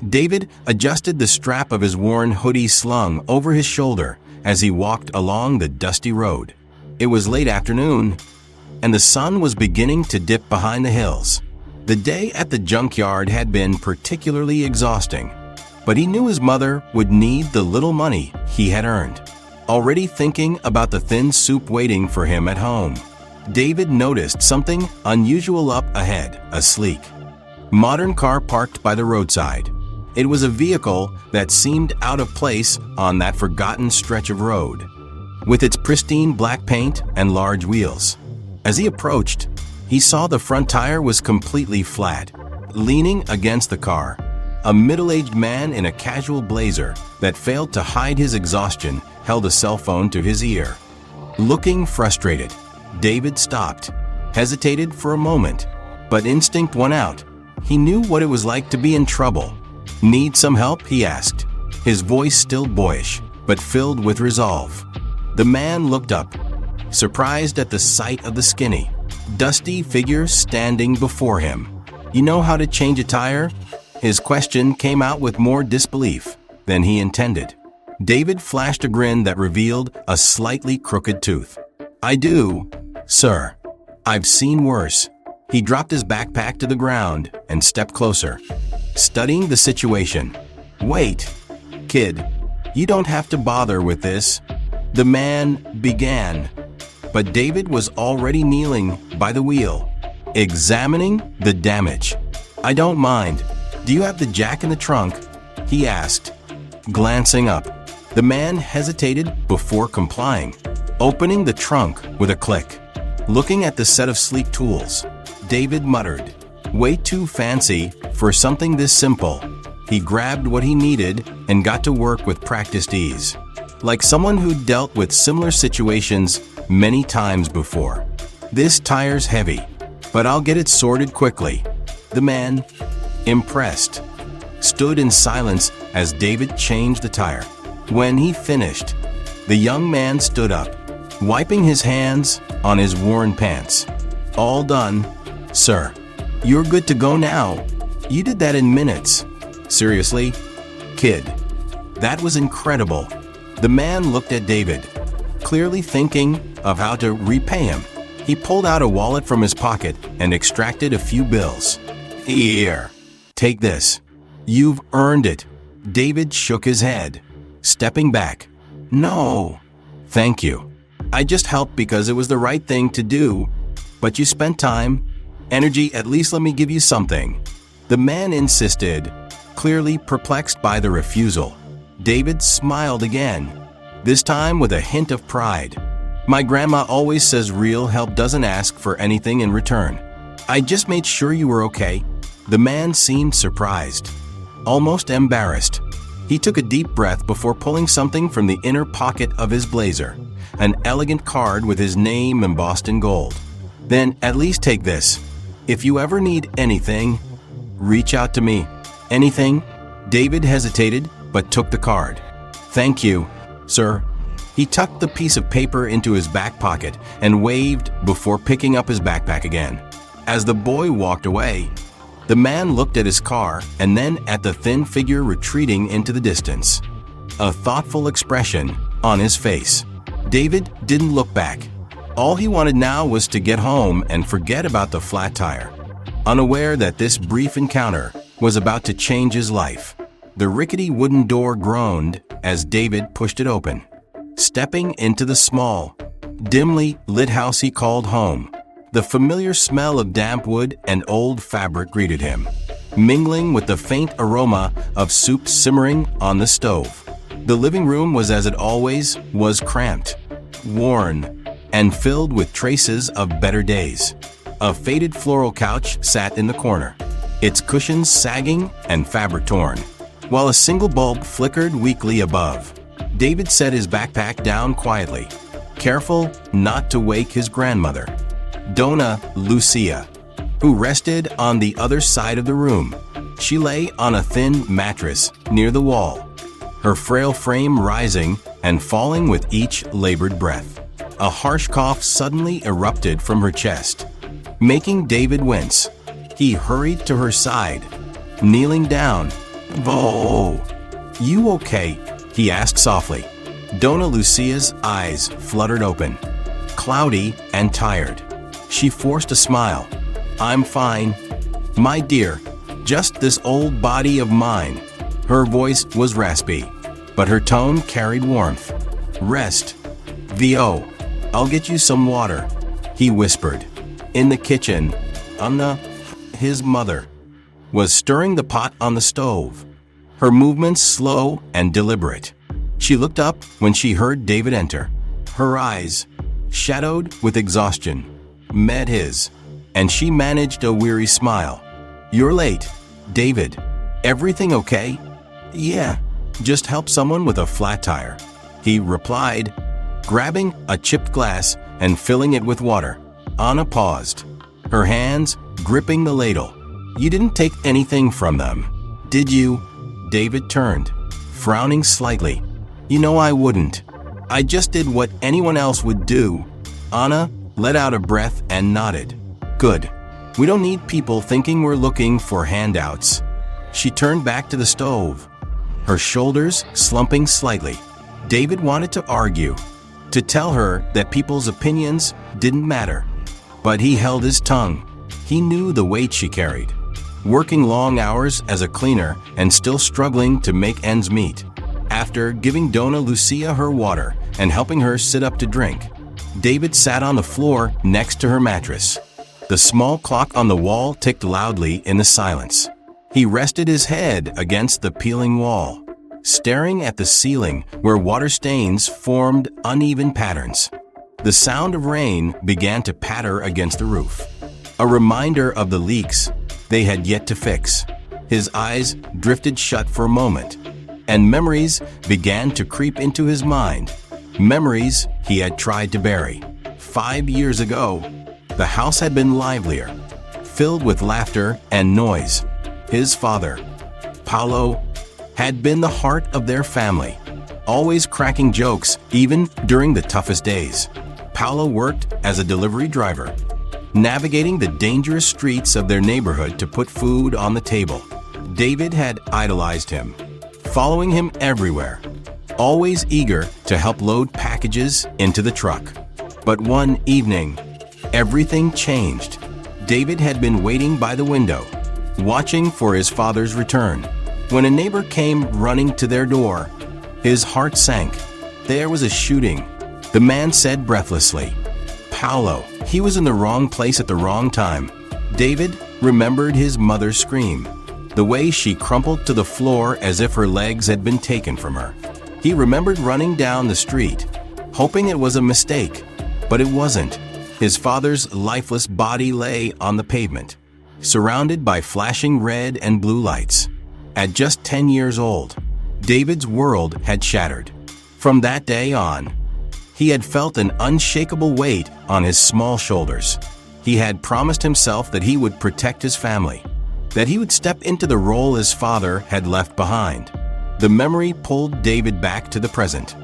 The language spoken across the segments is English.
David adjusted the strap of his worn hoodie slung over his shoulder as he walked along the dusty road. It was late afternoon, and the sun was beginning to dip behind the hills. The day at the junkyard had been particularly exhausting, but he knew his mother would need the little money he had earned. Already thinking about the thin soup waiting for him at home, David noticed something unusual up ahead, a sleek, modern car parked by the roadside. It was a vehicle that seemed out of place on that forgotten stretch of road, with its pristine black paint and large wheels. As he approached, he saw the front tire was completely flat. Leaning against the car, a middle-aged man in a casual blazer that failed to hide his exhaustion held a cell phone to his ear. Looking frustrated, David stopped, hesitated for a moment, but instinct won out. He knew what it was like to be in trouble. "Need some help?" he asked, his voice still boyish, but filled with resolve. The man looked up, surprised at the sight of the skinny, dusty figure standing before him. "You know how to change a tire?" His question came out with more disbelief than he intended. David flashed a grin that revealed a slightly crooked tooth. "I do, sir. I've seen worse." He dropped his backpack to the ground and stepped closer, studying the situation. "Wait, kid, you don't have to bother with this," the man began. But David was already kneeling by the wheel, examining the damage. "I don't mind. Do you have the jack in the trunk?" he asked, glancing up. The man hesitated before complying, opening the trunk with a click. Looking at the set of sleek tools, David muttered, "Way too fancy for something this simple." He grabbed what he needed and got to work with practiced ease, like someone who dealt with similar situations many times before. "This tire's heavy, but I'll get it sorted quickly." The man, impressed, stood in silence as David changed the tire. When he finished, the young man stood up, wiping his hands on his worn pants. "All done, sir. You're good to go now. You did that in minutes." "Seriously, kid, that was incredible." The man looked at David, clearly thinking of how to repay him. He pulled out a wallet from his pocket and extracted a few bills. "Here, take this. You've earned it." David shook his head, stepping back. "No, thank you. I just helped because it was the right thing to do. But you spent time, energy, at least let me give you something." The man insisted, clearly perplexed by the refusal. David smiled again, this time with a hint of pride. "My grandma always says real help doesn't ask for anything in return. I just made sure you were okay." The man seemed surprised, almost embarrassed. He took a deep breath before pulling something from the inner pocket of his blazer, an elegant card with his name embossed in gold. "Then at least take this. If you ever need anything, reach out to me." "Anything?" David hesitated, but took the card. "Thank you, sir." He tucked the piece of paper into his back pocket and waved before picking up his backpack again. As the boy walked away, the man looked at his car and then at the thin figure retreating into the distance, a thoughtful expression on his face. David didn't look back. All he wanted now was to get home and forget about the flat tire, unaware that this brief encounter was about to change his life. The rickety wooden door groaned as David pushed it open, stepping into the small, dimly lit house he called home. The familiar smell of damp wood and old fabric greeted him, mingling with the faint aroma of soup simmering on the stove. The living room was as it always was, cramped, worn, and filled with traces of better days. A faded floral couch sat in the corner, its cushions sagging and fabric torn, while a single bulb flickered weakly above. David set his backpack down quietly, careful not to wake his grandmother, Donna Lucia, who rested on the other side of the room. She lay on a thin mattress near the wall, her frail frame rising and falling with each labored breath. A harsh cough suddenly erupted from her chest, making David wince. He hurried to her side, kneeling down, "Whoa, you okay?" he asked softly. Dona Lucia's eyes fluttered open, cloudy and tired. She forced a smile. "I'm fine, my dear, just this old body of mine." Her voice was raspy, but her tone carried warmth. "Rest. Vio, I'll get you some water," he whispered. In the kitchen, Anna, his mother, was stirring the pot on the stove, her movements slow and deliberate. She looked up when she heard David enter. Her eyes, shadowed with exhaustion, met his, and she managed a weary smile. "You're late, David. Everything okay?" "Yeah, just help someone with a flat tire," he replied, grabbing a chipped glass and filling it with water. Anna paused, her hands gripping the ladle. "You didn't take anything from them, did you?" David turned, frowning slightly. "You know I wouldn't. I just did what anyone else would do." Anna let out a breath and nodded. "Good. We don't need people thinking we're looking for handouts." She turned back to the stove, her shoulders slumping slightly. David wanted to argue, to tell her that people's opinions didn't matter. But he held his tongue. He knew the weight she carried, working long hours as a cleaner and still struggling to make ends meet. After giving Dona Lucia her water and helping her sit up to drink, David sat on the floor next to her mattress. The small clock on the wall ticked loudly in the silence. He rested his head against the peeling wall, staring at the ceiling where water stains formed uneven patterns. The sound of rain began to patter against the roof, a reminder of the leaks they had yet to fix. His eyes drifted shut for a moment, and memories began to creep into his mind. Memories he had tried to bury. 5 years ago, the house had been livelier, filled with laughter and noise. His father, Paolo, had been the heart of their family, always cracking jokes even during the toughest days. Paolo worked as a delivery driver, navigating the dangerous streets of their neighborhood to put food on the table. David had idolized him, following him everywhere, always eager to help load packages into the truck. But one evening, everything changed. David had been waiting by the window, watching for his father's return. When a neighbor came running to their door, his heart sank. There was a shooting, the man said breathlessly. Paolo, he was in the wrong place at the wrong time. David remembered his mother's scream, the way she crumpled to the floor as if her legs had been taken from her. He remembered running down the street, hoping it was a mistake, but it wasn't. His father's lifeless body lay on the pavement, surrounded by flashing red and blue lights. At just 10 years old, David's world had shattered. From that day on, he had felt an unshakable weight on his small shoulders. He had promised himself that he would protect his family, that he would step into the role his father had left behind. The memory pulled David back to the present,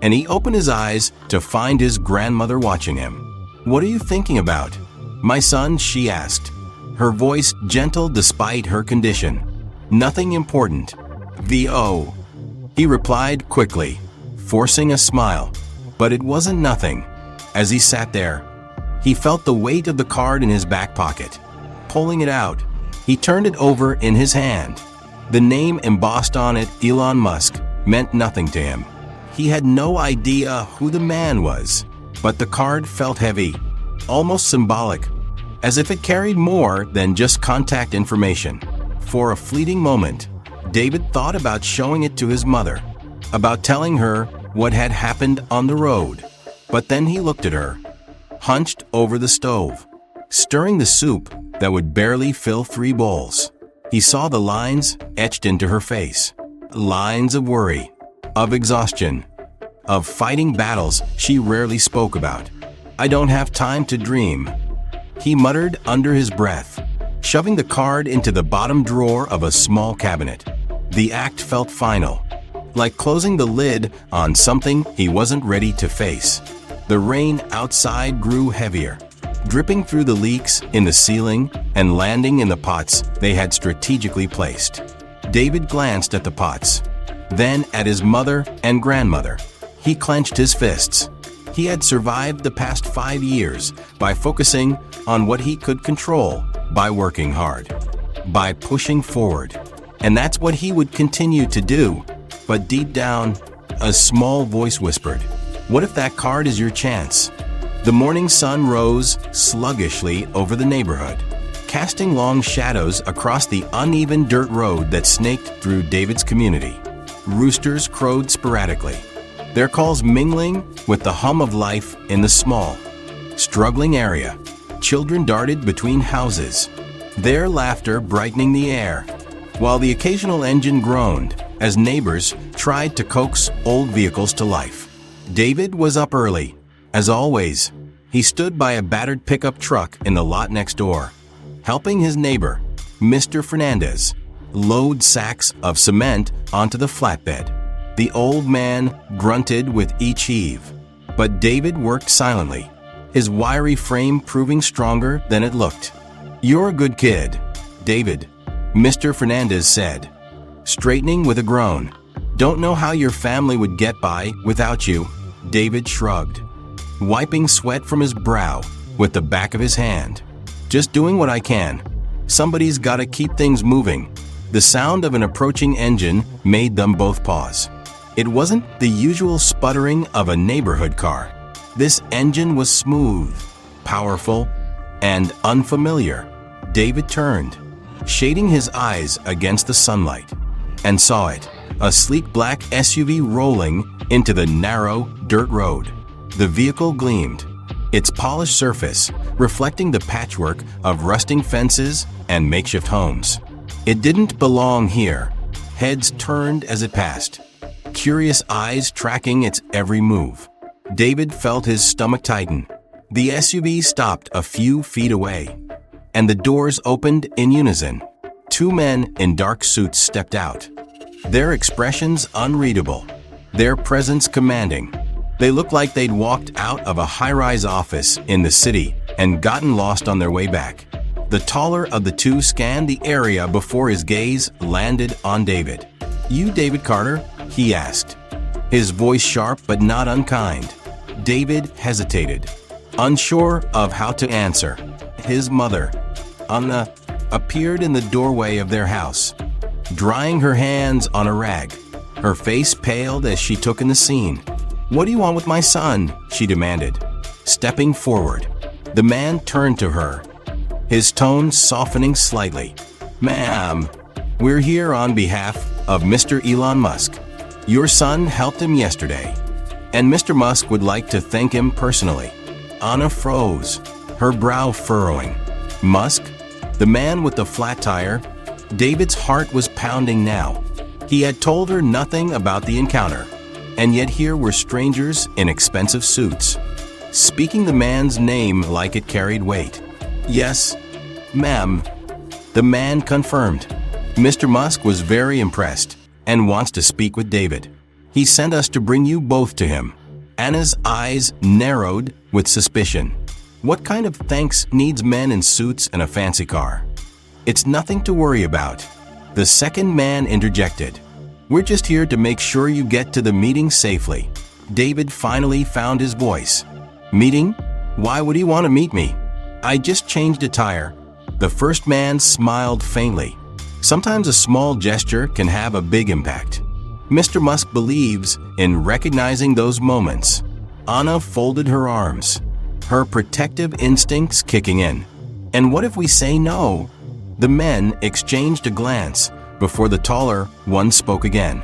and he opened his eyes to find his grandmother watching him. "What are you thinking about, my son?" she asked, her voice gentle despite her condition. "Nothing important, V.O." He replied quickly, forcing a smile. But it wasn't nothing. As he sat there, he felt the weight of the card in his back pocket. Pulling it out, he turned it over in his hand. The name embossed on it, Elon Musk, meant nothing to him. He had no idea who the man was, but the card felt heavy, almost symbolic, as if it carried more than just contact information. For a fleeting moment, David thought about showing it to his mother, about telling her what had happened on the road. But then he looked at her, hunched over the stove, stirring the soup that would barely fill 3 bowls. He saw the lines etched into her face, lines of worry, of exhaustion, of fighting battles she rarely spoke about. "I don't have time to dream," he muttered under his breath, shoving the card into the bottom drawer of a small cabinet. The act felt final, like closing the lid on something he wasn't ready to face. The rain outside grew heavier, dripping through the leaks in the ceiling and landing in the pots they had strategically placed. David glanced at the pots, then at his mother and grandmother. He clenched his fists. He had survived the past 5 years by focusing on what he could control, by working hard, by pushing forward. And that's what he would continue to do. But deep down, a small voice whispered, "What if that card is your chance?" The morning sun rose sluggishly over the neighborhood, casting long shadows across the uneven dirt road that snaked through David's community. Roosters crowed sporadically, their calls mingling with the hum of life in the small, struggling area. Children darted between houses, their laughter brightening the air, while the occasional engine groaned as neighbors tried to coax old vehicles to life. David was up early. As always, he stood by a battered pickup truck in the lot next door, helping his neighbor, Mr. Fernandez, load sacks of cement onto the flatbed. The old man grunted with each heave, but David worked silently, his wiry frame proving stronger than it looked. "You're a good kid, David," Mr. Fernandez said, straightening with a groan. "Don't know how your family would get by without you." David shrugged, wiping sweat from his brow with the back of his hand. "Just doing what I can. Somebody's got to keep things moving." The sound of an approaching engine made them both pause. It wasn't the usual sputtering of a neighborhood car. This engine was smooth, powerful, and unfamiliar. David turned, shading his eyes against the sunlight, and saw it, a sleek black SUV rolling into the narrow dirt road. The vehicle gleamed, its polished surface reflecting the patchwork of rusting fences and makeshift homes. It didn't belong here. Heads turned as it passed, curious eyes tracking its every move. David felt his stomach tighten. The SUV stopped a few feet away, and the doors opened in unison. 2 men in dark suits stepped out, their expressions unreadable, their presence commanding. They looked like they'd walked out of a high-rise office in the city and gotten lost on their way back. The taller of the two scanned the area before his gaze landed on David. "You David Carter?" he asked, his voice sharp but not unkind. David hesitated, unsure of how to answer. His mother, Anna, appeared in the doorway of their house, drying her hands on a rag. Her face paled as she took in the scene. "What do you want with my son?" she demanded, stepping forward. The man turned to her, his tone softening slightly. "Ma'am, we're here on behalf of Mr. Elon Musk. Your son helped him yesterday, and Mr. Musk would like to thank him personally." Anna froze, her brow furrowing. Musk? The man with the flat tire? David's heart was pounding now. He had told her nothing about the encounter, and yet here were strangers in expensive suits, speaking the man's name like it carried weight. "Yes, ma'am," the man confirmed. "Mr. Musk was very impressed and wants to speak with David. He sent us to bring you both to him." Anna's eyes narrowed with suspicion. What kind of thanks needs men in suits and a fancy car? "It's nothing to worry about," the second man interjected. "We're just here to make sure you get to the meeting safely." David finally found his voice. "Meeting? Why would he want to meet me? I just changed a tire." The first man smiled faintly. Sometimes a small gesture can have a big impact. Mr. Musk believes in recognizing those moments. Anna folded her arms, her protective instincts kicking in. "And what if we say no?" The men exchanged a glance before the taller one spoke again.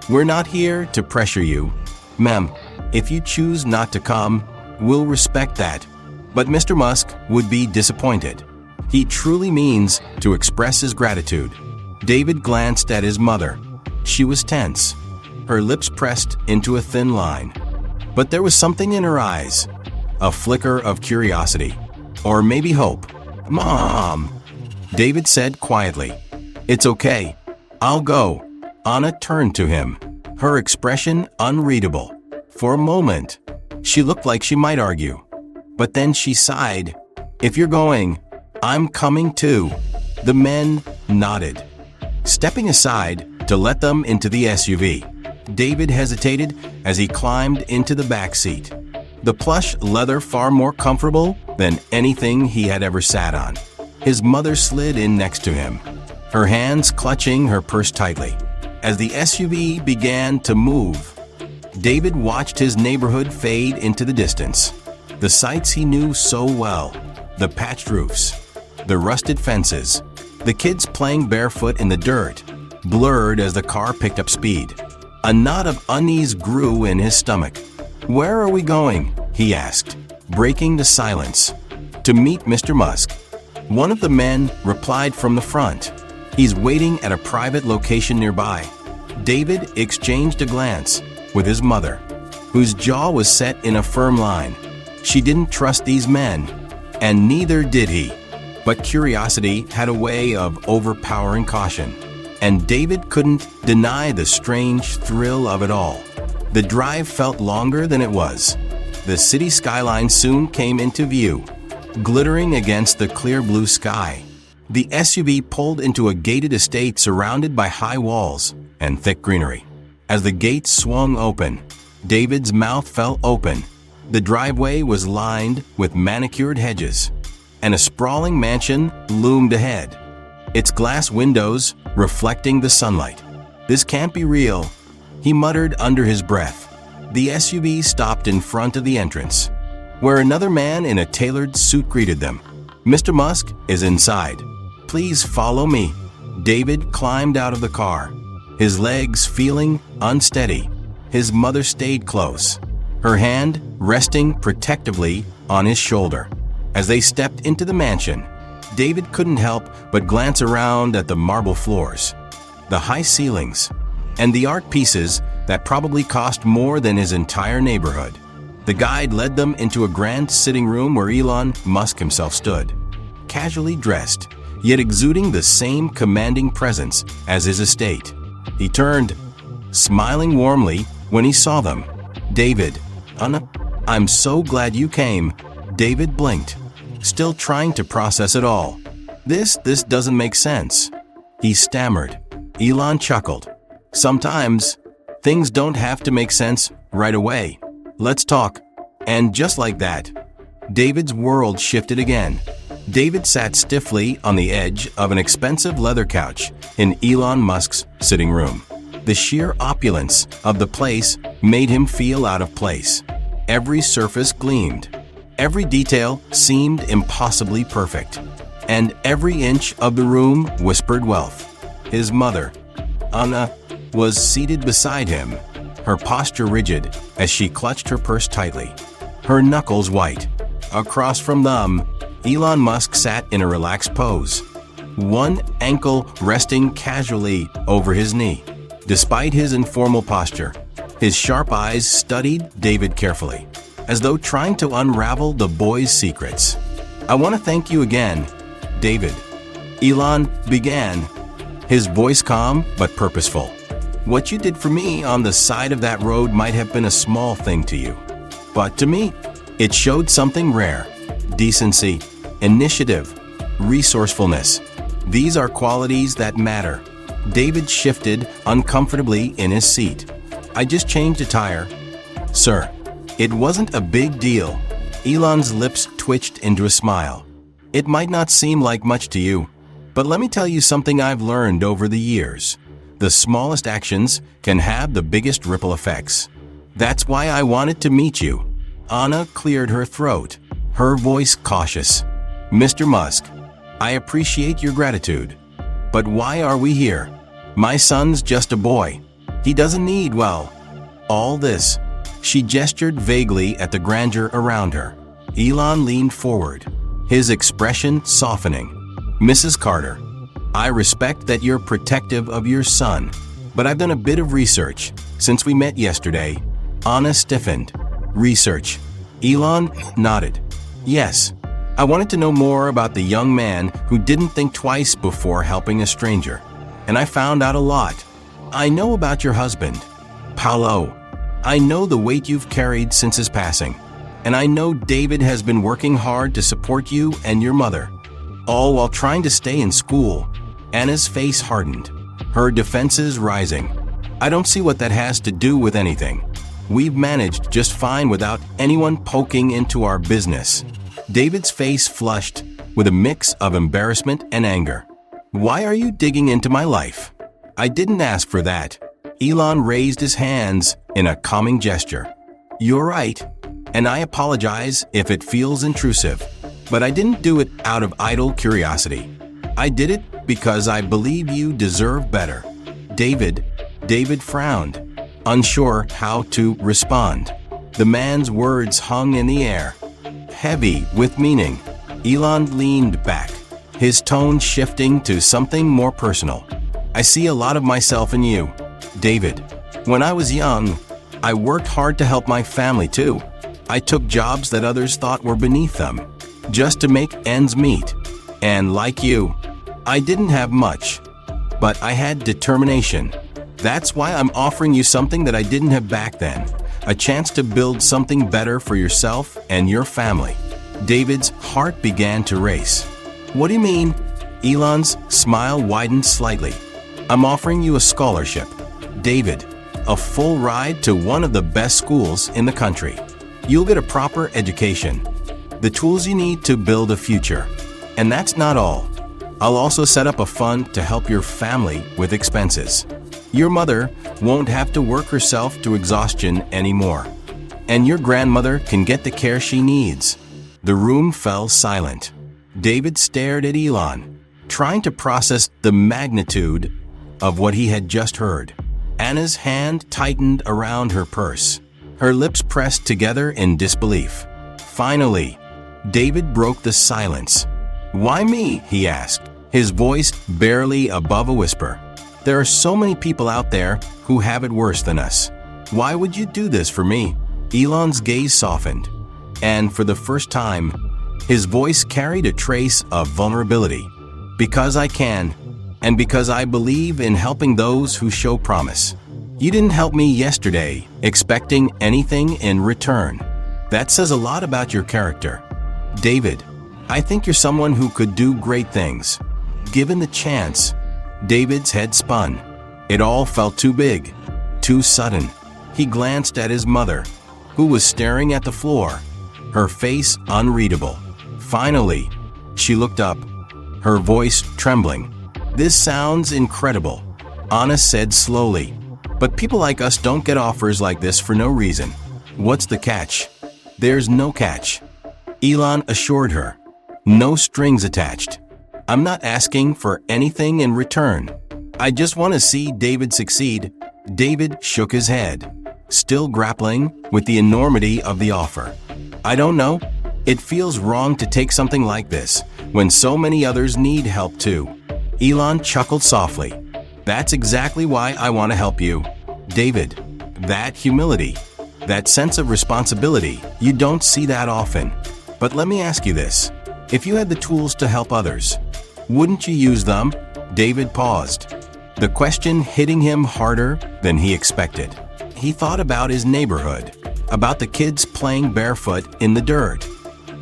"We're not here to pressure you, ma'am. If you choose not to come, we'll respect that. But Mr. Musk would be disappointed. He truly means to express his gratitude." David glanced at his mother. She was tense, her lips pressed into a thin line. But there was something in her eyes, a flicker of curiosity, or maybe hope. "Mom," David said quietly. "It's okay. I'll go." Anna turned to him, her expression unreadable. For a moment, she looked like she might argue. But then she sighed. "If you're going, I'm coming too." The men nodded, stepping aside to let them into the SUV. David hesitated as he climbed into the back seat. The plush leather far more comfortable than anything he had ever sat on. His mother slid in next to him, her hands clutching her purse tightly. As the SUV began to move, David watched his neighborhood fade into the distance. The sights he knew so well, the patched roofs, the rusted fences, the kids playing barefoot in the dirt, blurred as the car picked up speed. A knot of unease grew in his stomach. "Where are we going?" he asked, breaking the silence. "To meet Mr. Musk." One of the men replied from the front. "He's waiting at a private location nearby." David exchanged a glance with his mother, whose jaw was set in a firm line. She didn't trust these men, and neither did he. But curiosity had a way of overpowering caution, and David couldn't deny the strange thrill of it all. The drive felt longer than it was. The city skyline soon came into view, glittering against the clear blue sky. The SUV pulled into a gated estate surrounded by high walls and thick greenery. As the gates swung open, David's mouth fell open. The driveway was lined with manicured hedges, and a sprawling mansion loomed ahead, its glass windows reflecting the sunlight. "This can't be real," he muttered under his breath. The SUV stopped in front of the entrance, where another man in a tailored suit greeted them. "Mr. Musk is inside. Please follow me." David climbed out of the car, his legs feeling unsteady. His mother stayed close, her hand resting protectively on his shoulder. As they stepped into the mansion, David couldn't help but glance around at the marble floors, the high ceilings, and the art pieces that probably cost more than his entire neighborhood. The guide led them into a grand sitting room where Elon Musk himself stood, casually dressed, yet exuding the same commanding presence as his estate. He turned, smiling warmly when he saw them. "David, Anna, I'm so glad you came." David blinked, still trying to process it all. This doesn't make sense," he stammered. Elon chuckled. "Sometimes, things don't have to make sense right away. Let's talk." And just like that, David's world shifted again. David sat stiffly on the edge of an expensive leather couch in Elon Musk's sitting room. The sheer opulence of the place made him feel out of place. Every surface gleamed. Every detail seemed impossibly perfect, and every inch of the room whispered wealth. His mother, Anna, was seated beside him, her posture rigid as she clutched her purse tightly, her knuckles white. Across from them, Elon Musk sat in a relaxed pose, one ankle resting casually over his knee. Despite his informal posture, his sharp eyes studied David carefully, as though trying to unravel the boy's secrets. "I want to thank you again, David," Elon began, his voice calm but purposeful. "What you did for me on the side of that road might have been a small thing to you, but to me, it showed something rare: decency, initiative, resourcefulness. These are qualities that matter." David shifted uncomfortably in his seat. "I just changed a tire, sir. It wasn't a big deal." Elon's lips twitched into a smile. "It might not seem like much to you, but let me tell you something I've learned over the years. The smallest actions can have the biggest ripple effects. That's why I wanted to meet you." Anna cleared her throat, her voice cautious. "Mr. Musk, I appreciate your gratitude, but why are we here? My son's just a boy. He doesn't need, well, all this." She gestured vaguely at the grandeur around her. Elon leaned forward, his expression softening. "Mrs. Carter, I respect that you're protective of your son, but I've done a bit of research since we met yesterday." Anna stiffened. "Research?" Elon nodded. "Yes. I wanted to know more about the young man who didn't think twice before helping a stranger, and I found out a lot. I know about your husband, Paolo. I know the weight you've carried since his passing, and I know David has been working hard to support you and your mother, all while trying to stay in school." Anna's face hardened. her defenses rising. I don't see what that has to do with anything. We've managed just fine without anyone poking into our business. David's face flushed with a mix of embarrassment and anger. Why are you digging into my life? I didn't ask for that. Elon raised his hands in a calming gesture. You're right, and I apologize if it feels intrusive, but I didn't do it out of idle curiosity. I did it because I believe you deserve better. David frowned, unsure how to respond. The man's words hung in the air, heavy with meaning. Elon leaned back, his tone shifting to something more personal. I see a lot of myself in you, David. When I was young, I worked hard to help my family too. I took jobs that others thought were beneath them, just to make ends meet. And like you, I didn't have much, but I had determination. That's why I'm offering you something that I didn't have back then, a chance to build something better for yourself and your family. David's heart began to race. What do you mean? Elon's smile widened slightly. I'm offering you a scholarship, David, a full ride to one of the best schools in the country. You'll get a proper education, the tools you need to build a future. And that's not all. I'll also set up a fund to help your family with expenses. Your mother won't have to work herself to exhaustion anymore, and your grandmother can get the care she needs. The room fell silent. David stared at Elon, trying to process the magnitude of what he had just heard. Anna's hand tightened around her purse. Her lips pressed together in disbelief. Finally, David broke the silence. Why me? He asked, his voice barely above a whisper. There are so many people out there who have it worse than us. Why would you do this for me? Elon's gaze softened, and for the first time, his voice carried a trace of vulnerability. Because I can, and because I believe in helping those who show promise. You didn't help me yesterday, expecting anything in return. That says a lot about your character. David, I think you're someone who could do great things. Given the chance. David's head spun. It all felt too big, too sudden. He glanced at his mother, who was staring at the floor, her face unreadable. Finally, she looked up, her voice trembling. This sounds incredible, Anna said slowly. But people like us don't get offers like this for no reason. What's the catch? There's no catch. Elon assured her. No strings attached. I'm not asking for anything in return. I just want to see David succeed. David shook his head, still grappling with the enormity of the offer. I don't know. It feels wrong to take something like this when so many others need help too. Elon chuckled softly. That's exactly why I want to help you, David. That humility, that sense of responsibility, you don't see that often. But let me ask you this. If you had the tools to help others, wouldn't you use them? David paused, the question hitting him harder than he expected. He thought about his neighborhood, about the kids playing barefoot in the dirt,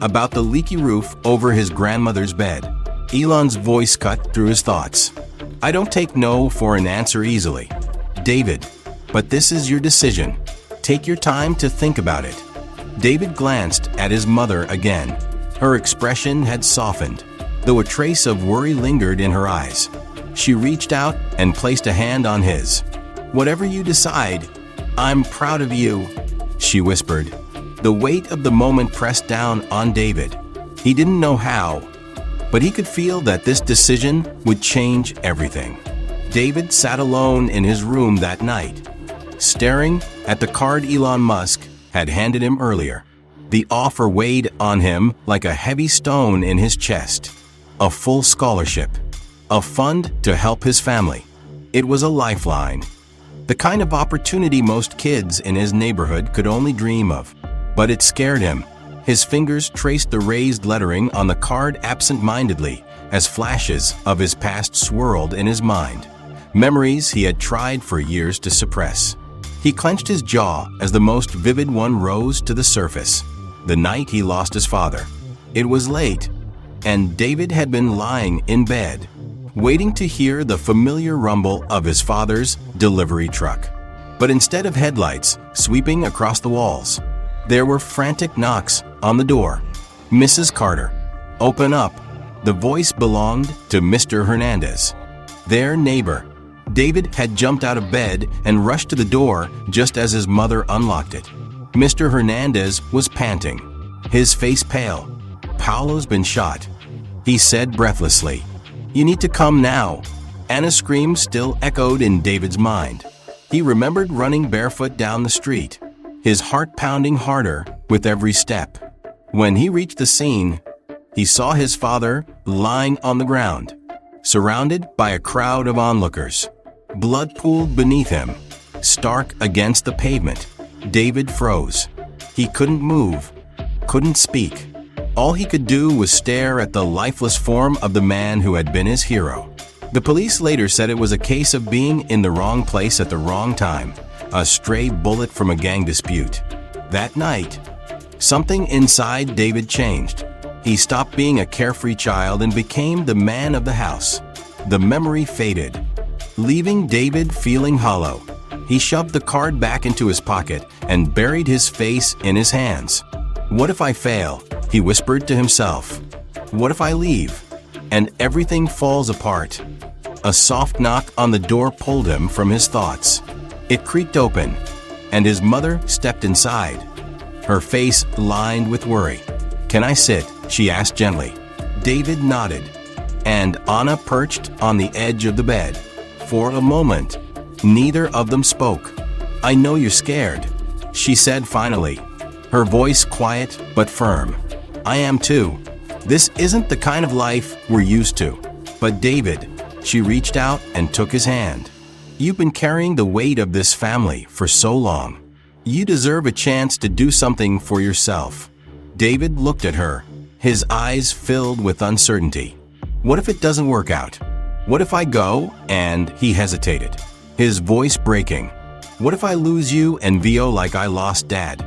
about the leaky roof over his grandmother's bed. Elon's voice cut through his thoughts. I don't take no for an answer easily, David, but this is your decision. Take your time to think about it. David glanced at his mother again. Her expression had softened, though a trace of worry lingered in her eyes. She reached out and placed a hand on his. Whatever you decide, I'm proud of you, she whispered. The weight of the moment pressed down on David. He didn't know how, but he could feel that this decision would change everything. David sat alone in his room that night, staring at the card Elon Musk had handed him earlier. The offer weighed on him like a heavy stone in his chest. A full scholarship, a fund to help his family. It was a lifeline, the kind of opportunity most kids in his neighborhood could only dream of. But it scared him. His fingers traced the raised lettering on the card absent-mindedly as flashes of his past swirled in his mind, memories he had tried for years to suppress. He clenched his jaw as the most vivid one rose to the surface. The night he lost his father. It was late, and David had been lying in bed, waiting to hear the familiar rumble of his father's delivery truck. But instead of headlights sweeping across the walls, there were frantic knocks on the door. "Mrs. Carter, open up." The voice belonged to Mr. Hernandez, their neighbor. David had jumped out of bed and rushed to the door just as his mother unlocked it. Mr. Hernandez was panting, his face pale. "Paolo's been shot," he said breathlessly. "You need to come now." Anna's scream still echoed in David's mind. He remembered running barefoot down the street, his heart pounding harder with every step. When he reached the scene, he saw his father lying on the ground, surrounded by a crowd of onlookers. Blood pooled beneath him, stark against the pavement. David froze. He couldn't move, couldn't speak. All he could do was stare at the lifeless form of the man who had been his hero. The police later said it was a case of being in the wrong place at the wrong time, a stray bullet from a gang dispute. That night, something inside David changed. He stopped being a carefree child and became the man of the house. The memory faded, leaving David feeling hollow. He shoved the card back into his pocket and buried his face in his hands. "What if I fail?" he whispered to himself. "What if I leave and everything falls apart?" A soft knock on the door pulled him from his thoughts. It creaked open, and his mother stepped inside, her face lined with worry. "Can I sit?" she asked gently. David nodded, and Anna perched on the edge of the bed. For a moment, neither of them spoke. "I know you're scared," she said finally, her voice quiet but firm. "I am too. This isn't the kind of life we're used to." "But David," she reached out and took his hand. "You've been carrying the weight of this family for so long. You deserve a chance to do something for yourself." David looked at her, his eyes filled with uncertainty. "What if it doesn't work out? What if I go?" And he hesitated, his voice breaking. "What if I lose you and Vio like I lost Dad?"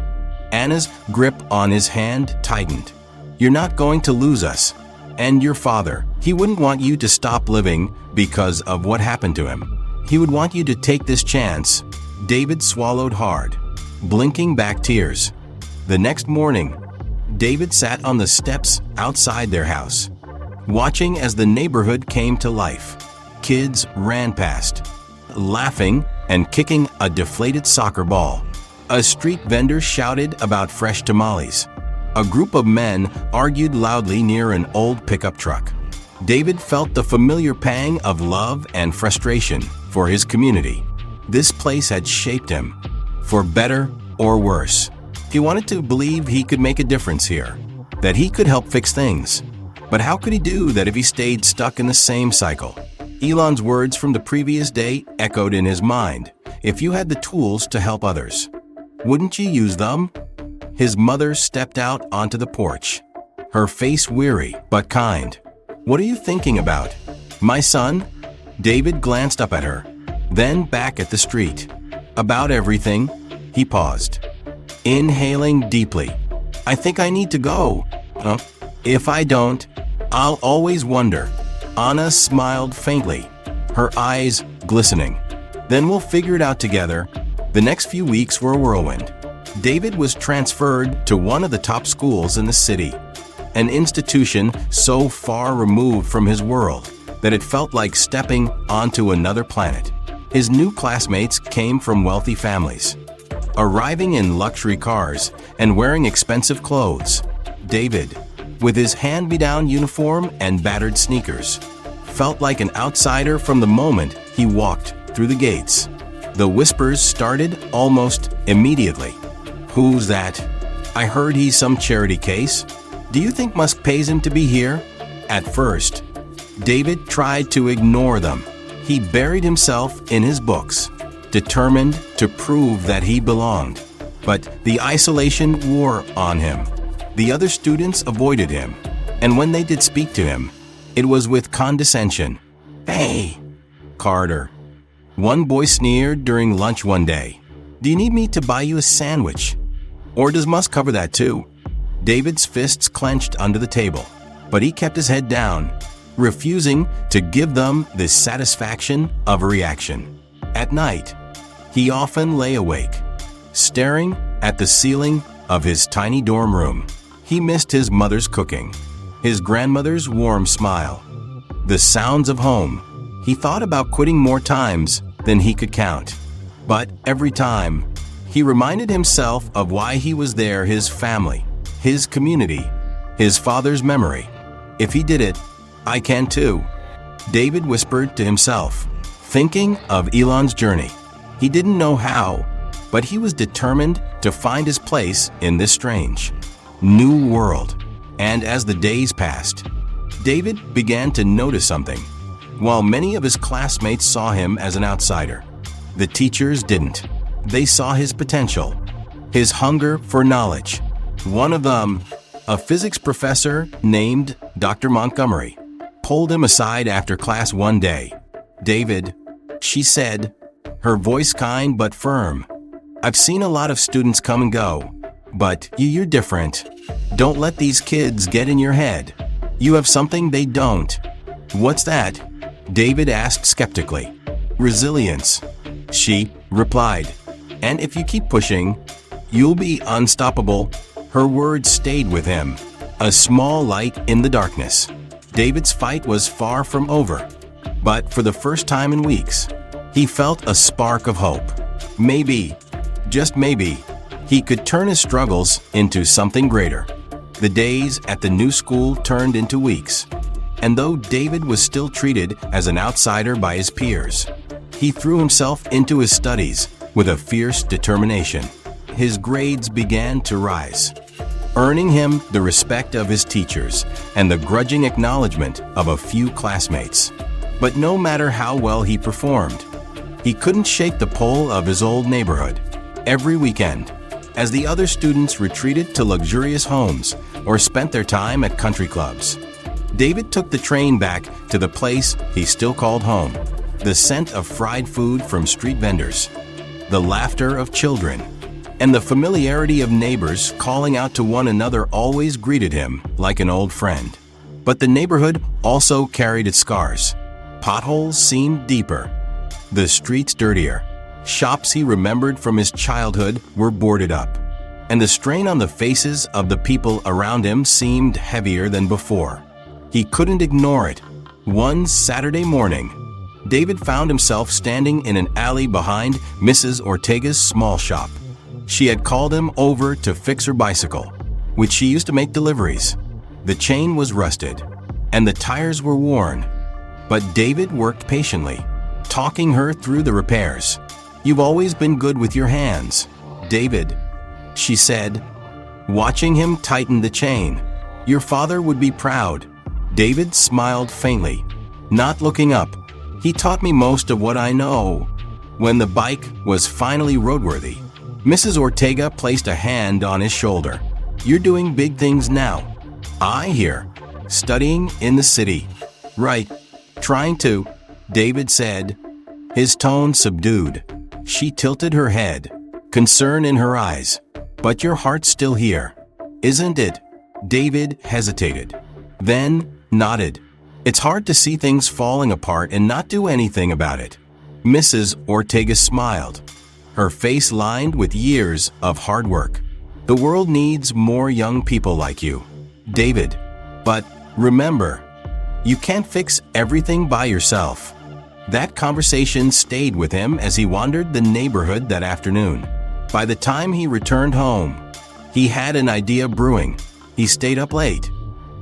Anna's grip on his hand tightened. "You're not going to lose us. And your father, he wouldn't want you to stop living because of what happened to him. He would want you to take this chance." David swallowed hard, blinking back tears. The next morning, David sat on the steps outside their house, watching as the neighborhood came to life. Kids ran past, laughing and kicking a deflated soccer ball. A street vendor shouted about fresh tamales. A group of men argued loudly near an old pickup truck. David felt the familiar pang of love and frustration for his community. This place had shaped him, for better or worse. He wanted to believe he could make a difference here, that he could help fix things. But how could he do that if he stayed stuck in the same cycle? Elon's words from the previous day echoed in his mind. If you had the tools to help others, wouldn't you use them? His mother stepped out onto the porch, her face weary but kind. "What are you thinking about, my son?" David glanced up at her, then back at the street. "About everything." He paused, inhaling deeply. "I think I need to go. If I don't, I'll always wonder." Anna smiled faintly, her eyes glistening. "Then we'll figure it out together." The next few weeks were a whirlwind. David was transferred to one of the top schools in the city, an institution so far removed from his world that it felt like stepping onto another planet. His new classmates came from wealthy families, arriving in luxury cars and wearing expensive clothes. David, with his hand-me-down uniform and battered sneakers, felt like an outsider from the moment he walked through the gates. The whispers started almost immediately. "Who's that? I heard he's some charity case. Do you think Musk pays him to be here?" At first, David tried to ignore them. He buried himself in his books, determined to prove that he belonged. But the isolation wore on him. The other students avoided him, and when they did speak to him, it was with condescension. "Hey, Carter," one boy sneered during lunch one day. "Do you need me to buy you a sandwich? Or does Musk cover that too?" David's fists clenched under the table, but he kept his head down. refusing to give them the satisfaction of a reaction. At night, he often lay awake, staring at the ceiling of his tiny dorm room. He missed his mother's cooking, his grandmother's warm smile, the sounds of home. He thought about quitting more times than he could count. But every time, he reminded himself of why he was there: his family, his community, his father's memory. If he did it, I can too, David whispered to himself, thinking of Elon's journey. He didn't know how, but he was determined to find his place in this strange, new world. And as the days passed, David began to notice something. While many of his classmates saw him as an outsider, the teachers didn't. They saw his potential, his hunger for knowledge. One of them, a physics professor named Dr. Montgomery, pulled him aside after class one day. "David," she said, her voice kind but firm, "I've seen a lot of students come and go, but you're different. Don't let these kids get in your head. You have something they don't." "What's that?" David asked skeptically. "Resilience," she replied. "And if you keep pushing, you'll be unstoppable." Her words stayed with him, a small light in the darkness. David's fight was far from over, but for the first time in weeks, he felt a spark of hope. Maybe, just maybe, he could turn his struggles into something greater. The days at the new school turned into weeks, and though David was still treated as an outsider by his peers, he threw himself into his studies with a fierce determination. His grades began to rise, earning him the respect of his teachers and the grudging acknowledgement of a few classmates. But no matter how well he performed, he couldn't shake the pull of his old neighborhood. Every weekend, as the other students retreated to luxurious homes or spent their time at country clubs, David took the train back to the place he still called home. The scent of fried food from street vendors, the laughter of children, and the familiarity of neighbors calling out to one another always greeted him like an old friend. But the neighborhood also carried its scars. Potholes seemed deeper, the streets dirtier. Shops he remembered from his childhood were boarded up, and the strain on the faces of the people around him seemed heavier than before. He couldn't ignore it. One Saturday morning, David found himself standing in an alley behind Mrs. Ortega's small shop. She had called him over to fix her bicycle, which she used to make deliveries. The chain was rusted, and the tires were worn. But David worked patiently, talking her through the repairs. "You've always been good with your hands, David," she said, watching him tighten the chain. "Your father would be proud." David smiled faintly, not looking up. "He taught me most of what I know." When the bike was finally roadworthy, Mrs. Ortega placed a hand on his shoulder. "You're doing big things now, I hear. Studying in the city." "Right. Trying to," David said, his tone subdued. She tilted her head, concern in her eyes. "But your heart's still here, isn't it?" David hesitated, then nodded. "It's hard to see things falling apart and not do anything about it." Mrs. Ortega smiled, her face lined with years of hard work. "The world needs more young people like you, David. But remember, you can't fix everything by yourself." That conversation stayed with him as he wandered the neighborhood that afternoon. By the time he returned home, he had an idea brewing. He stayed up late,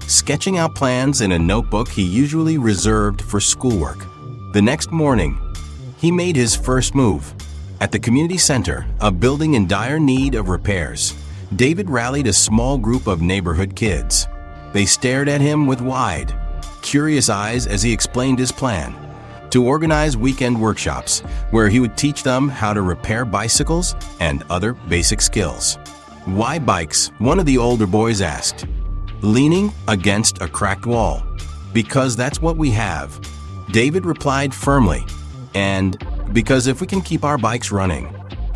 sketching out plans in a notebook he usually reserved for schoolwork. The next morning, he made his first move. At the community center, a building in dire need of repairs, David rallied a small group of neighborhood kids. They stared at him with wide, curious eyes as he explained his plan to organize weekend workshops where he would teach them how to repair bicycles and other basic skills. "Why bikes?" one of the older boys asked, leaning against a cracked wall. "Because that's what we have," David replied firmly. "And because if we can keep our bikes running,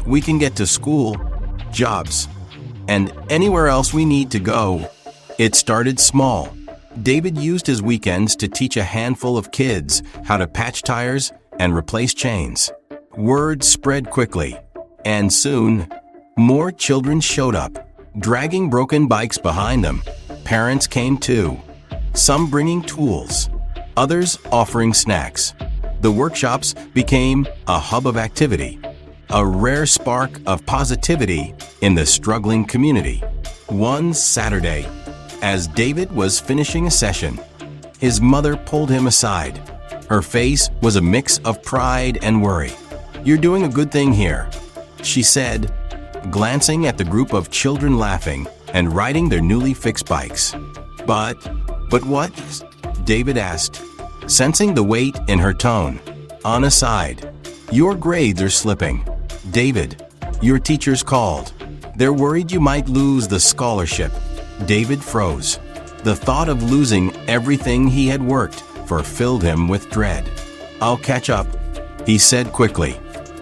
we can get to school, jobs, and anywhere else we need to go." It started small. David used his weekends to teach a handful of kids how to patch tires and replace chains. Word spread quickly, and soon, more children showed up, dragging broken bikes behind them. Parents came too, some bringing tools, others offering snacks. The workshops became a hub of activity, a rare spark of positivity in the struggling community. One Saturday, as David was finishing a session, his mother pulled him aside. Her face was a mix of pride and worry. "You're doing a good thing here," she said, glancing at the group of children laughing and riding their newly fixed bikes. But what?" David asked, sensing the weight in her tone. Anna sighed. "Your grades are slipping. David, your teachers called. They're worried you might lose the scholarship." David froze. The thought of losing everything he had worked for filled him with dread. "I'll catch up," he said quickly.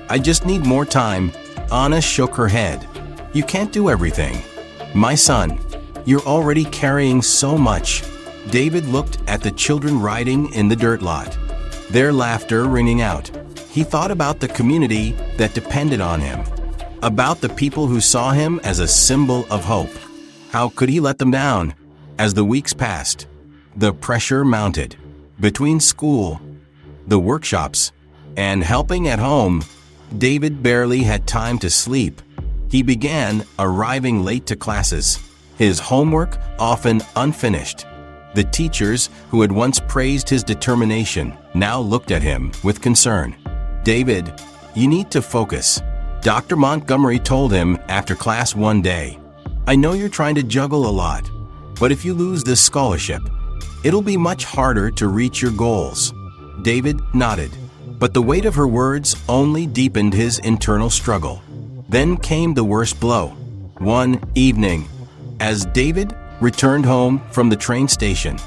"I just need more time." Anna shook her head. "You can't do everything. My son, you're already carrying so much." David looked at the children riding in the dirt lot, their laughter ringing out. He thought about the community that depended on him, about the people who saw him as a symbol of hope. How could he let them down? As the weeks passed, the pressure mounted. Between school, the workshops, and helping at home, David barely had time to sleep. He began arriving late to classes, his homework often unfinished. The teachers who had once praised his determination now looked at him with concern. "David, you need to focus," Dr. Montgomery told him after class one day. "I know you're trying to juggle a lot, but if you lose this scholarship, it'll be much harder to reach your goals." David nodded, but the weight of her words only deepened his internal struggle. Then came the worst blow. One evening, as David returned home from the train station,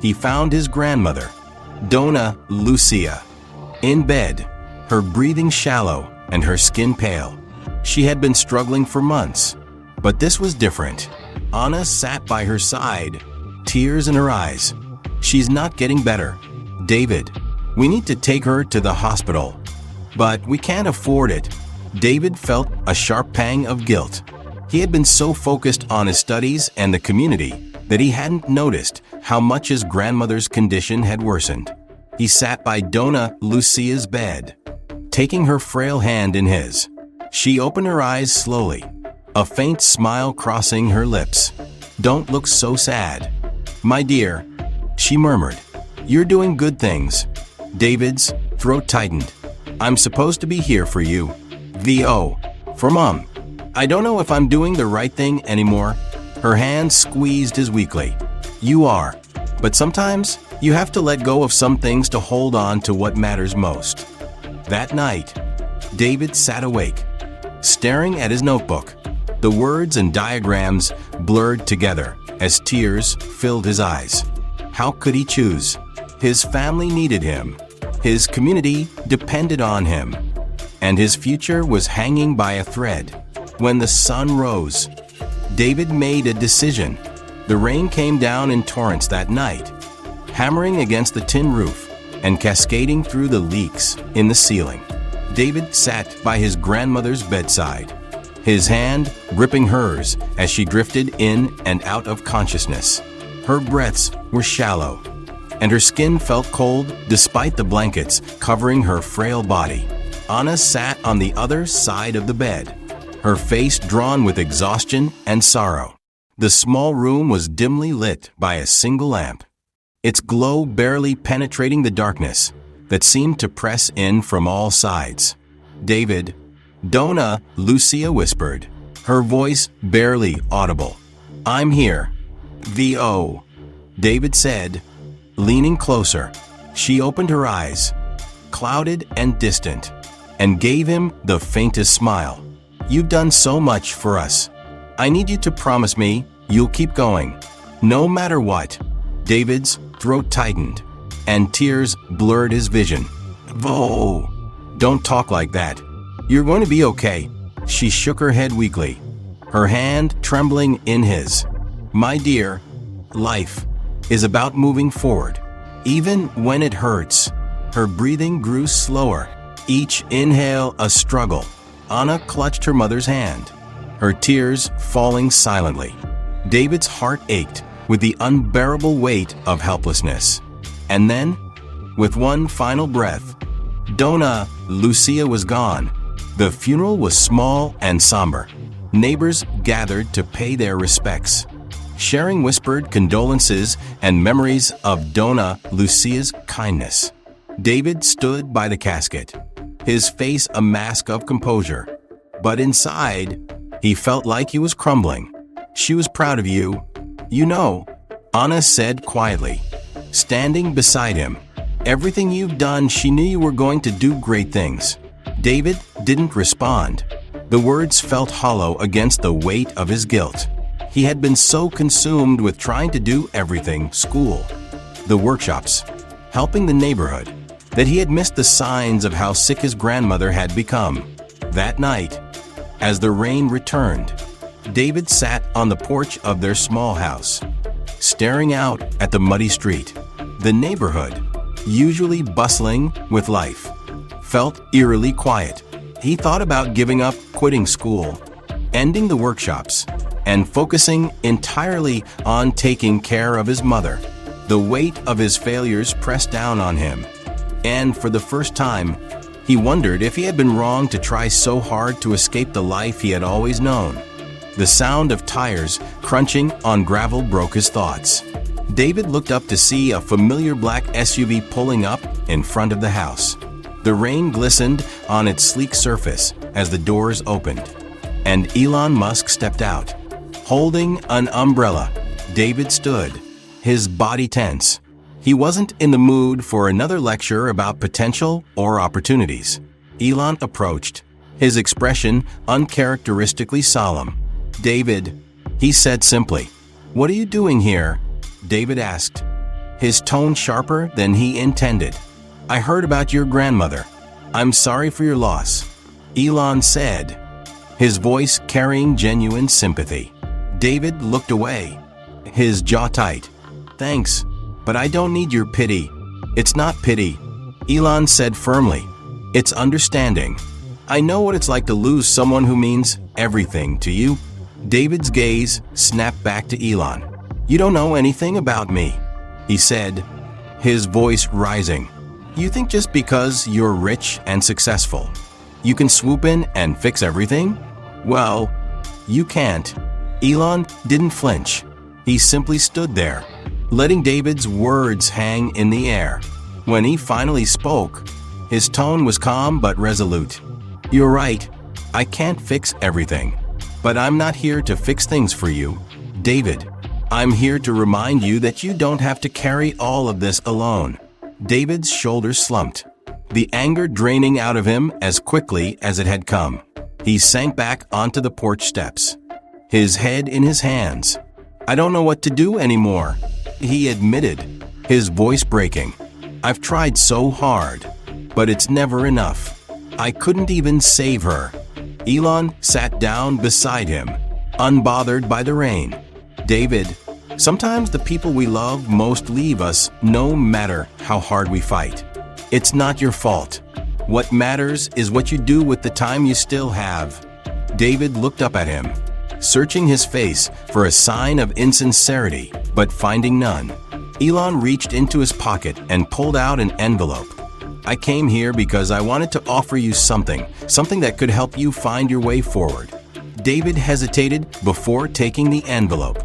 he found his grandmother, Donna Lucia, in bed, her breathing shallow and her skin pale. She had been struggling for months, but this was different. Anna sat by her side, tears in her eyes. "She's not getting better. David, we need to take her to the hospital." "But we can't afford it." David felt a sharp pang of guilt. He had been so focused on his studies and the community that he hadn't noticed how much his grandmother's condition had worsened. He sat by Donna Lucia's bed, taking her frail hand in his. She opened her eyes slowly, a faint smile crossing her lips. "Don't look so sad, my dear," she murmured. "You're doing good things." David's throat tightened. "I'm supposed to be here for you. V.O. for Mom. I don't know if I'm doing the right thing anymore." Her hand squeezed his weakly. "You are, but sometimes you have to let go of some things to hold on to what matters most." That night, David sat awake, staring at his notebook. The words and diagrams blurred together as tears filled his eyes. How could he choose? His family needed him. His community depended on him. And his future was hanging by a thread. When the sun rose, David made a decision. The rain came down in torrents that night, hammering against the tin roof and cascading through the leaks in the ceiling. David sat by his grandmother's bedside, his hand gripping hers as she drifted in and out of consciousness. Her breaths were shallow, and her skin felt cold despite the blankets covering her frail body. Anna sat on the other side of the bed, her face drawn with exhaustion and sorrow. The small room was dimly lit by a single lamp, its glow barely penetrating the darkness that seemed to press in from all sides. "David," Donna Lucia whispered, her voice barely audible. "I'm here." "V.O.," David said, leaning closer. She opened her eyes, clouded and distant, and gave him the faintest smile. "You've done so much for us. I need you to promise me you'll keep going, no matter what." David's throat tightened, and tears blurred his vision. "Vo, don't talk like that. You're going to be okay." She shook her head weakly, her hand trembling in his. "My dear, life is about moving forward. Even when it hurts, her breathing grew slower. Each inhale a struggle. Anna clutched her mother's hand, her tears falling silently. David's heart ached with the unbearable weight of helplessness. And then, with one final breath, Donna Lucia was gone. The funeral was small and somber. Neighbors gathered to pay their respects, sharing whispered condolences and memories of Donna Lucia's kindness. David stood by the casket, his face a mask of composure. But inside, he felt like he was crumbling. "She was proud of you, you know," Anna said quietly, standing beside him. "Everything you've done, she knew you were going to do great things." David didn't respond. The words felt hollow against the weight of his guilt. He had been so consumed with trying to do everything, school, the workshops, helping the neighborhood, that he had missed the signs of how sick his grandmother had become. That night, as the rain returned, David sat on the porch of their small house, staring out at the muddy street. The neighborhood, usually bustling with life, felt eerily quiet. He thought about giving up, quitting school, ending the workshops, and focusing entirely on taking care of his mother. The weight of his failures pressed down on him, and for the first time, he wondered if he had been wrong to try so hard to escape the life he had always known. The sound of tires crunching on gravel broke his thoughts. David looked up to see a familiar black SUV pulling up in front of the house. The rain glistened on its sleek surface as the doors opened, and Elon Musk stepped out. Holding an umbrella, David stood, his body tense. He wasn't in the mood for another lecture about potential or opportunities. Elon approached, his expression uncharacteristically solemn. "David," he said simply. "What are you doing here?" David asked, his tone sharper than he intended. "I heard about your grandmother. I'm sorry for your loss," Elon said, his voice carrying genuine sympathy. David looked away, his jaw tight. "Thanks, but I don't need your pity." "It's not pity," Elon said firmly. "It's understanding. I know what it's like to lose someone who means everything to you." David's gaze snapped back to Elon. "You don't know anything about me," he said, his voice rising. "You think just because you're rich and successful, you can swoop in and fix everything? Well, you can't." Elon didn't flinch. He simply stood there, letting David's words hang in the air. When he finally spoke, his tone was calm but resolute. "You're right. I can't fix everything. But I'm not here to fix things for you, David. I'm here to remind you that you don't have to carry all of this alone." David's shoulders slumped, the anger draining out of him as quickly as it had come. He sank back onto the porch steps, his head in his hands. "I don't know what to do anymore," he admitted, his voice breaking. "I've tried so hard, but it's never enough. I couldn't even save her." Elon sat down beside him, unbothered by the rain. "David, sometimes the people we love most leave us no matter how hard we fight. It's not your fault. What matters is what you do with the time you still have." David looked up at him, searching his face for a sign of insincerity, but finding none. Elon reached into his pocket and pulled out an envelope. "I came here because I wanted to offer you something that could help you find your way forward." David hesitated before taking the envelope.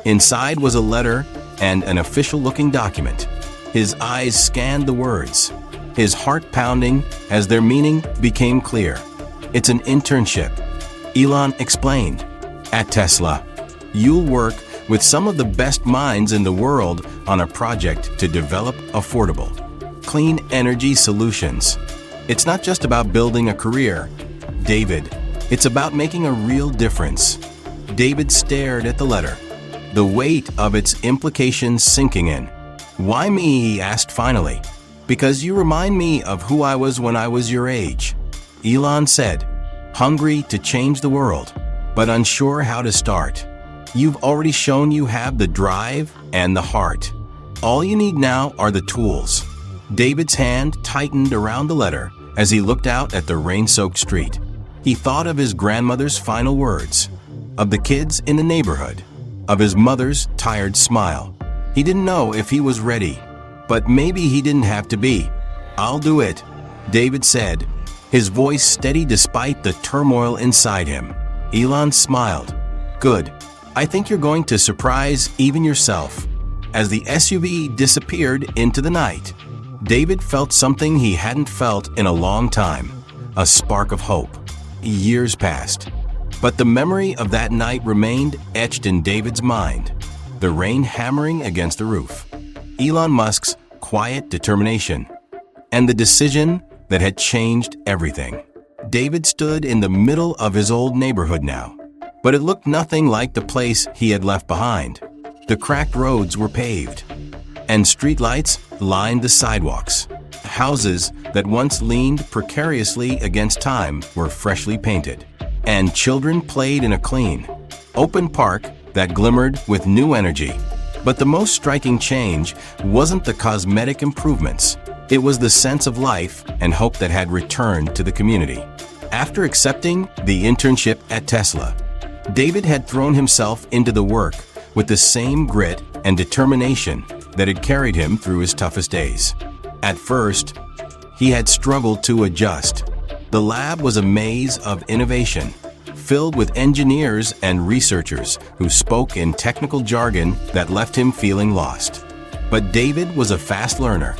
Inside was a letter and an official-looking document. His eyes scanned the words, his heart pounding as their meaning became clear. "It's an internship," Elon explained, "at Tesla. You'll work with some of the best minds in the world on a project to develop affordable, clean energy solutions. It's not just about building a career, David. It's about making a real difference." David stared at the letter, the weight of its implications sinking in. "Why me?" he asked finally. "Because you remind me of who I was when I was your age," Elon said, hungry to change the world, but unsure how to start. "You've already shown you have the drive and the heart. All you need now are the tools. David's hand tightened around the letter as he looked out at the rain-soaked street. He thought of his grandmother's final words, of the kids in the neighborhood, of his mother's tired smile. He didn't know if he was ready, but maybe he didn't have to be. "I'll do it," David said, his voice steady despite the turmoil inside him. Elon smiled. "Good. I think you're going to surprise even yourself." As the SUV disappeared into the night, David felt something he hadn't felt in a long time, a spark of hope. Years passed, but the memory of that night remained etched in David's mind, the rain hammering against the roof, Elon Musk's quiet determination, and the decision that had changed everything. David stood in the middle of his old neighborhood now, but it looked nothing like the place he had left behind. The cracked roads were paved, and streetlights lined the sidewalks. Houses that once leaned precariously against time were freshly painted, and children played in a clean, open park that glimmered with new energy. But the most striking change wasn't the cosmetic improvements. It was the sense of life and hope that had returned to the community. After accepting the internship at Tesla, David had thrown himself into the work with the same grit and determination that had carried him through his toughest days. At first, he had struggled to adjust. The lab was a maze of innovation, filled with engineers and researchers who spoke in technical jargon that left him feeling lost. But David was a fast learner,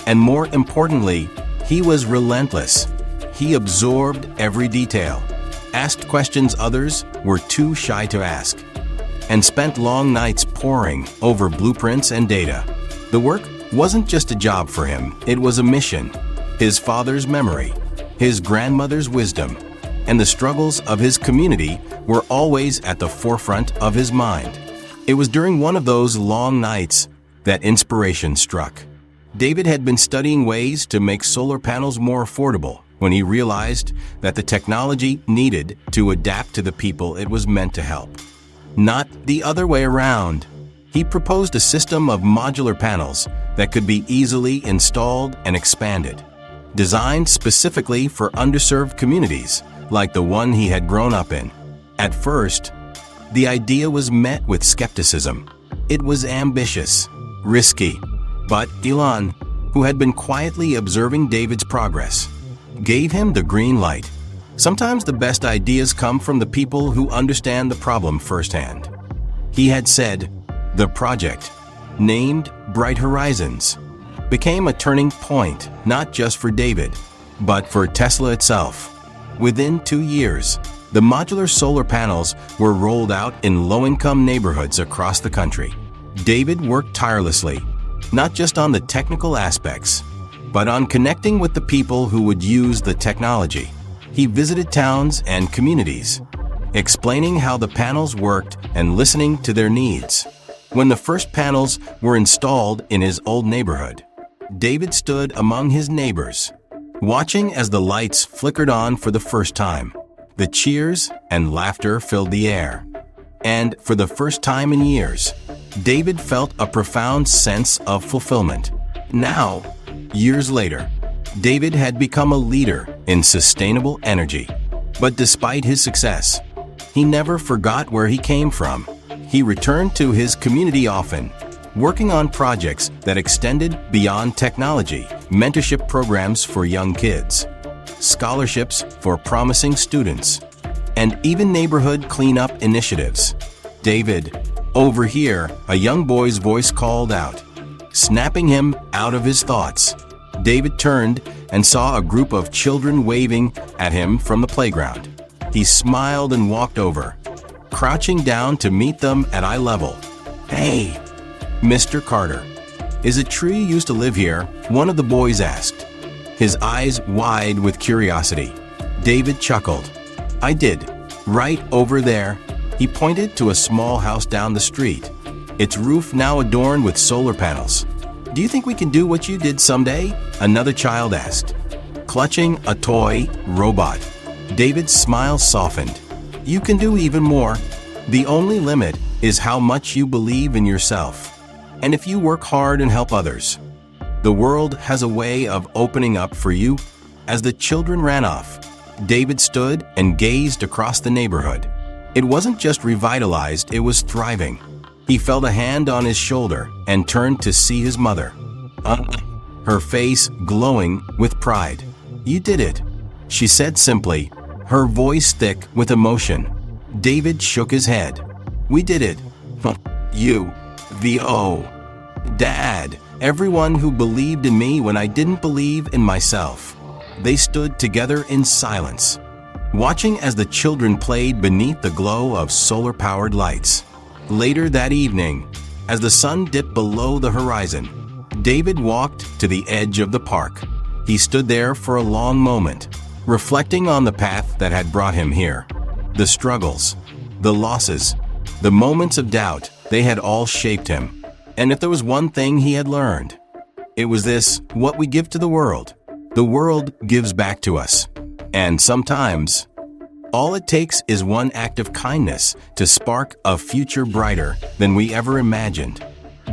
and more importantly, he was relentless. He absorbed every detail, asked questions others were too shy to ask, and spent long nights poring over blueprints and data. The work wasn't just a job for him, it was a mission. His father's memory, his grandmother's wisdom, and the struggles of his community were always at the forefront of his mind. It was during one of those long nights that inspiration struck. David had been studying ways to make solar panels more affordable when he realized that the technology needed to adapt to the people it was meant to help. Not the other way around. He proposed a system of modular panels that could be easily installed and expanded, designed specifically for underserved communities like the one he had grown up in. At first, the idea was met with skepticism. It was ambitious, risky, but Elon, who had been quietly observing David's progress, gave him the green light. Sometimes the best ideas come from the people who understand the problem firsthand. He had said, the project, named Bright Horizons, became a turning point not just for David, but for Tesla itself. Within 2 years, the modular solar panels were rolled out in low-income neighborhoods across the country. David worked tirelessly, not just on the technical aspects, but on connecting with the people who would use the technology. He visited towns and communities, explaining how the panels worked and listening to their needs. When the first panels were installed in his old neighborhood, David stood among his neighbors, watching as the lights flickered on for the first time. The cheers and laughter filled the air. And for the first time in years, David felt a profound sense of fulfillment. Now, years later, David had become a leader in sustainable energy. But despite his success, he never forgot where he came from. He returned to his community often, working on projects that extended beyond technology, mentorship programs for young kids, scholarships for promising students, and even neighborhood cleanup initiatives. "David, over here," a young boy's voice called out, snapping him out of his thoughts. David turned and saw a group of children waving at him from the playground. He smiled and walked over, crouching down to meet them at eye level. "Hey, Mr. Carter, is it true you used to live here?" one of the boys asked, his eyes wide with curiosity. David chuckled. "I did, right over there." He pointed to a small house down the street, its roof now adorned with solar panels. "Do you think we can do what you did someday?" another child asked, clutching a toy robot. David's smile softened. "You can do even more. The only limit is how much you believe in yourself." and if you work hard and help others. The world has a way of opening up for you. As the children ran off, David stood and gazed across the neighborhood. It wasn't just revitalized, it was thriving. He felt a hand on his shoulder and turned to see his mother. Her face glowing with pride. "You did it," she said simply, her voice thick with emotion. David shook his head. "We did it." "You, Dad, everyone who believed in me when I didn't believe in myself." They stood together in silence, watching as the children played beneath the glow of solar-powered lights. Later that evening, as the sun dipped below the horizon, David walked to the edge of the park. He stood there for a long moment, reflecting on the path that had brought him here. The struggles, the losses, the moments of doubt, they had all shaped him. And if there was one thing he had learned, it was this: what we give to the world gives back to us. And sometimes, all it takes is one act of kindness to spark a future brighter than we ever imagined.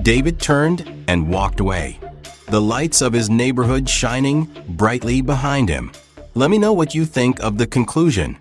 David turned and walked away, the lights of his neighborhood shining brightly behind him. Let me know what you think of the conclusion.